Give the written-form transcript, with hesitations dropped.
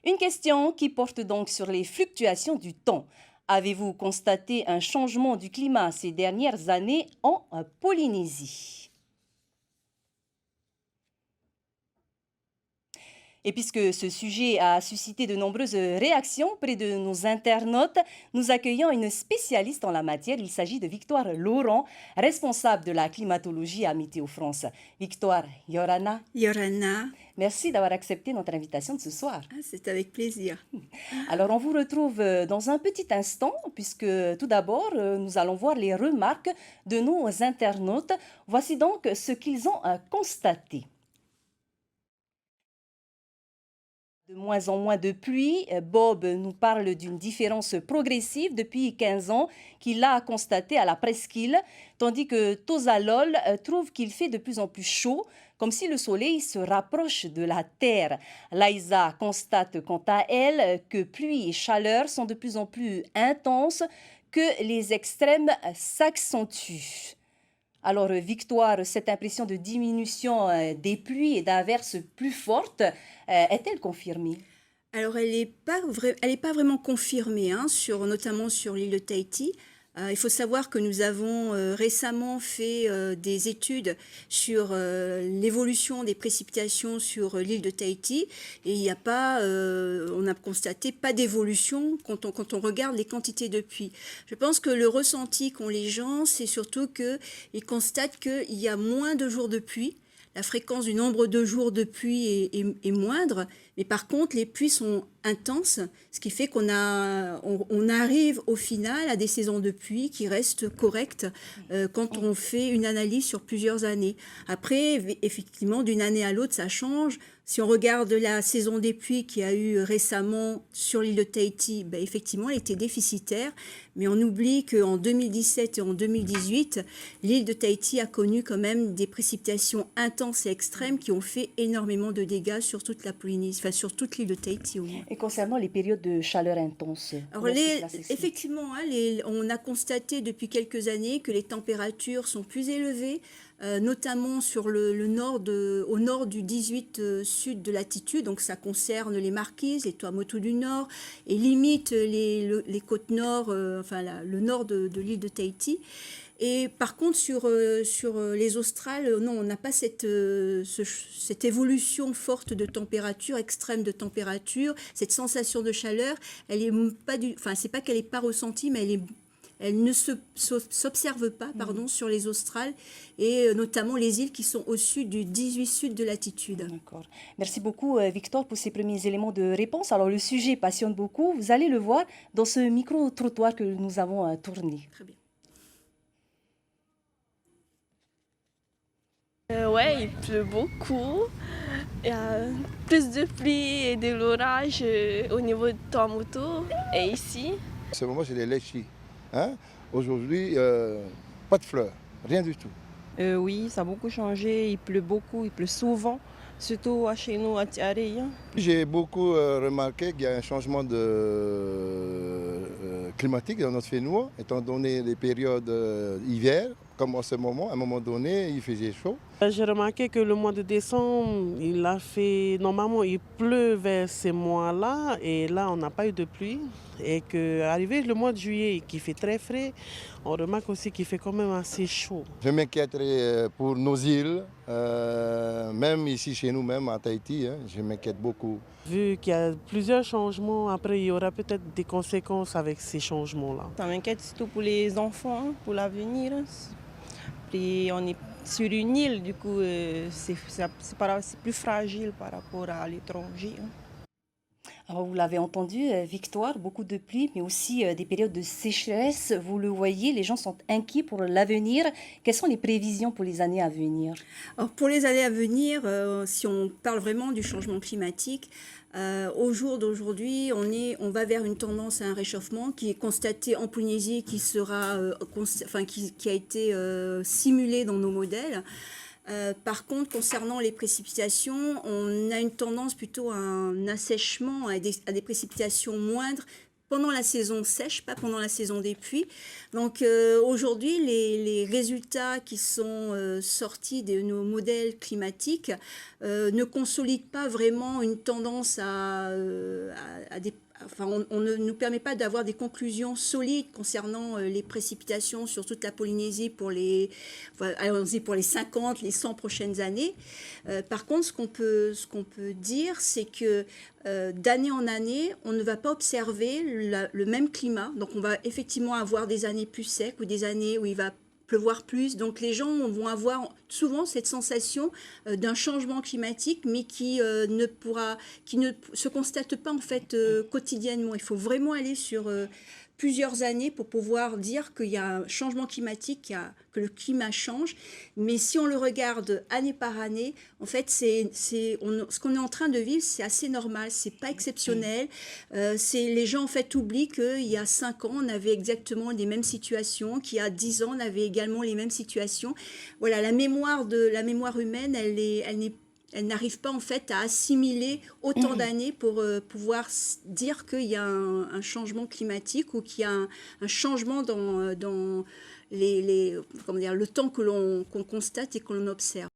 Une question qui porte donc sur les fluctuations du temps. Avez-vous constaté un changement du climat ces dernières années en Polynésie? Et puisque ce sujet a suscité de nombreuses réactions auprès de nos internautes, nous accueillons une spécialiste en la matière. Il s'agit de Victoire Laurent, responsable de la climatologie à Météo France. Victoire, Yorana, Yorana, merci d'avoir accepté notre invitation de ce soir. c'est avec plaisir. Alors, on vous retrouve dans un petit instant, puisque tout d'abord, nous allons voir les remarques de nos internautes. Voici donc ce qu'ils ont constaté. De moins en moins de pluie. Bob nous parle d'une différence progressive depuis 15 ans qu'il a constatée à la presqu'île, tandis que Tozalol trouve qu'il fait de plus en plus chaud, comme si le soleil se rapproche de la terre. Laïsa constate quant à elle que pluie et chaleur sont de plus en plus intenses, que les extrêmes s'accentuent. Alors, Victoire, cette impression de diminution des pluies et d'averses plus fortes, est-elle confirmée? Alors, elle n'est pas vraiment confirmée, hein, notamment sur l'île de Tahiti. Il faut savoir que nous avons récemment fait des études sur l'évolution des précipitations sur l'île de Tahiti et il n'y a pas, on a constaté pas d'évolution quand on regarde les quantités de pluie. Je pense que le ressenti qu'ont les gens, c'est surtout qu'ils constatent qu'il y a moins de jours de pluie. La fréquence du nombre de jours de pluie est moindre, mais par contre, les pluies sont intenses, ce qui fait qu'on arrive au final à des saisons de pluie qui restent correctes quand on fait une analyse sur plusieurs années. Après, effectivement, d'une année à l'autre, ça change. Si on regarde la saison des pluies qu'il y a eu récemment sur l'île de Tahiti, ben effectivement, elle était déficitaire, mais on oublie qu'en 2017 et en 2018, l'île de Tahiti a connu quand même des précipitations intenses et extrêmes qui ont fait énormément de dégâts sur toute la Polynésie, enfin sur toute l'île de Tahiti au moins. Et concernant les périodes de chaleur intense, alors effectivement, hein, on a constaté depuis quelques années que les températures sont plus élevées, notamment sur au nord du 18 sud de latitude, donc ça concerne les Marquises, les Tuamotu du Nord, et limite les côtes nord, le nord de l'île de Tahiti. Et par contre, sur les australes, non, on n'a pas cette évolution forte de température, extrême de température, cette sensation de chaleur, elle est pas c'est pas qu'elle n'est pas ressentie, mais elle ne s'observe pas, sur les australes et notamment les îles qui sont au sud du 18 sud de latitude. D'accord. Merci beaucoup, Victor, pour ces premiers éléments de réponse. Alors, le sujet passionne beaucoup. Vous allez le voir dans ce micro-trottoir que nous avons tourné. Très bien. Ouais, il pleut beaucoup. Il y a plus de pluie et de l'orage au niveau de Tuamotu et ici. En ce moment, c'est les léchis. Hein? Aujourd'hui, pas de fleurs, rien du tout. Oui, ça a beaucoup changé. Il pleut beaucoup, il pleut souvent, surtout chez nous à Tiare. J'ai beaucoup remarqué qu'il y a un changement climatique dans notre Fénois, étant donné les périodes hiver, comme en ce moment, à un moment donné, il faisait chaud. J'ai remarqué que le mois de décembre, normalement il pleut vers ces mois-là, et là on n'a pas eu de pluie. Et qu'arrivé le mois de juillet qui fait très frais, on remarque aussi qu'il fait quand même assez chaud. Je m'inquiéterai pour nos îles, même ici chez nous, même à Tahiti, hein, je m'inquiète beaucoup. Vu qu'il y a plusieurs changements, après il y aura peut-être des conséquences avec ces changements-là. Ça m'inquiète surtout pour les enfants, pour l'avenir. Puis on est sur une île, du coup, c'est plus fragile par rapport à l'étranger. Alors, vous l'avez entendu, Victoire, beaucoup de pluie, mais aussi des périodes de sécheresse. Vous le voyez, les gens sont inquiets pour l'avenir. Quelles sont les prévisions pour les années à venir? Alors, pour les années à venir, si on parle vraiment du changement climatique, au jour d'aujourd'hui, on va vers une tendance à un réchauffement qui est constaté en Polynésie, qui a été simulé dans nos modèles. Par contre, concernant les précipitations, on a une tendance plutôt à un assèchement, à des précipitations moindres, pendant la saison sèche, pas pendant la saison des pluies. Donc aujourd'hui, les résultats qui sont sortis de nos modèles climatiques ne consolident pas vraiment une tendance à des... Enfin, on ne nous permet pas d'avoir des conclusions solides concernant les précipitations sur toute la Polynésie pour les 50, les 100 prochaines années. Par contre, ce qu'on peut dire, c'est que d'année en année, on ne va pas observer le même climat. Donc, on va effectivement avoir des années plus secs ou des années où il va pleuvoir plus. Donc les gens vont avoir souvent cette sensation d'un changement climatique, mais qui ne se constate pas en fait quotidiennement. Il faut vraiment aller sur plusieurs années pour pouvoir dire qu'il y a un changement climatique, que le climat change. Mais si on le regarde année par année, en fait, ce qu'on est en train de vivre, c'est assez normal, c'est pas exceptionnel. Les gens en fait oublient qu'il y a 5 ans, on avait exactement les mêmes situations, qu'il y a 10 ans, on avait également les mêmes situations. Voilà, la mémoire humaine, elle n'arrive pas en fait à assimiler autant d'années pour pouvoir dire qu'il y a un changement climatique ou qu'il y a un changement dans le temps qu'on constate et qu'on observe.